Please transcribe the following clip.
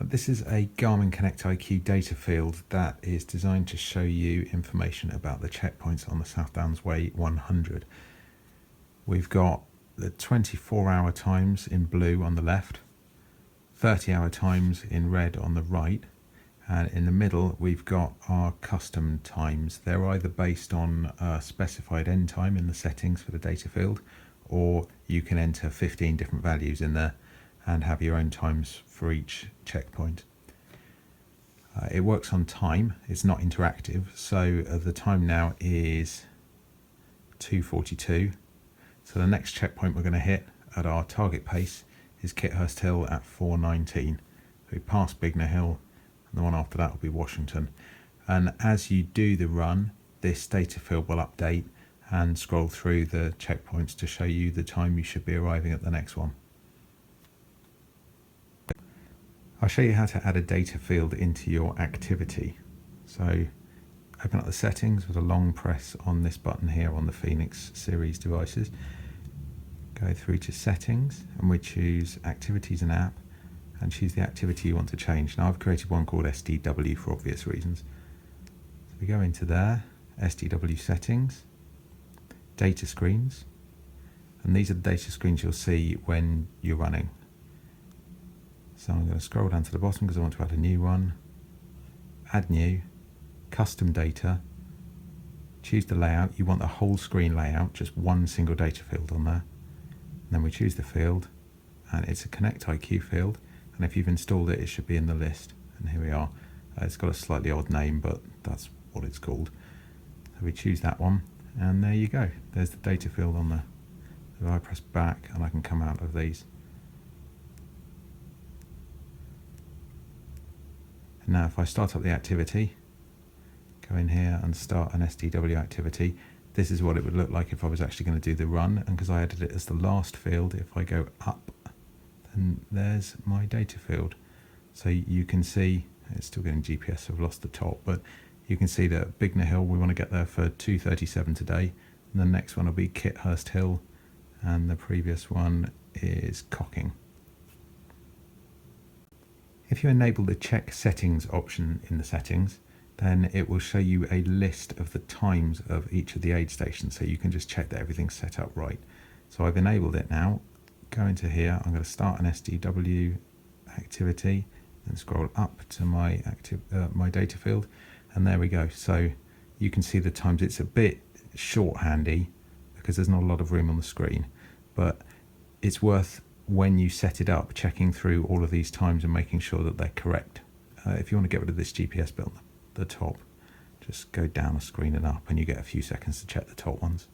This is a Garmin ConnectIQ data field that is designed to show you information about the checkpoints on the South Downs Way 100. We've got the 24-hour times in blue on the left, 30-hour times in red on the right, and in the middle we've got our custom times. They're either based on a specified end time in the settings for the data field, or you can enter 15 different values in there and have your own times for each checkpoint. It works on time, it's not interactive, so the time now is 2:42. So the next checkpoint we're going to hit at our target pace is Kithurst Hill at 4:19. We pass Bignor Hill, and the one after that will be Washington. And as you do the run, this data field will update and scroll through the checkpoints to show you the time you should be arriving at the next one. I'll show you how to add a data field into your activity. So open up the settings with a long press on this button here on the Fenix series devices. Go through to settings and we choose activities and app and choose the activity you want to change. Now I've created one called SDW for obvious reasons. So we go into there, SDW settings, data screens, and these are the data screens you'll see when you're running. So I'm going to scroll down to the bottom because I want to add a new one, add new, custom data, choose the layout. You want the whole screen layout, just one single data field on there. And then we choose the field, and it's a ConnectIQ field, and if you've installed it, it should be in the list. And here we are. It's got a slightly odd name, but that's what it's called. So we choose that one, and there you go. There's the data field on there. So if I press back, and I can come out of these. And now if I start up the activity, go in here and start an SDW activity, this is what it would look like if I was actually going to do the run, and because I added it as the last field, if I go up, then there's my data field. So you can see, it's still getting GPS, so I've lost the top, but you can see that Bignor Hill, we want to get there for 2:37 today, and the next one will be Kithurst Hill, and the previous one is Cocking. If you enable the check settings option in the settings, then it will show you a list of the times of each of the aid stations, so you can just check that everything's set up right. So I've enabled it now. Go into here, I'm going to start an SDW activity and scroll up to my my data field, and there we go. So you can see the times. It's a bit shorthandy because there's not a lot of room on the screen, but it's worth, when you set it up, checking through all of these times and making sure that they're correct. If you want to get rid of this GPS bit on the top, just go down a screen and up, and you get a few seconds to check the top ones.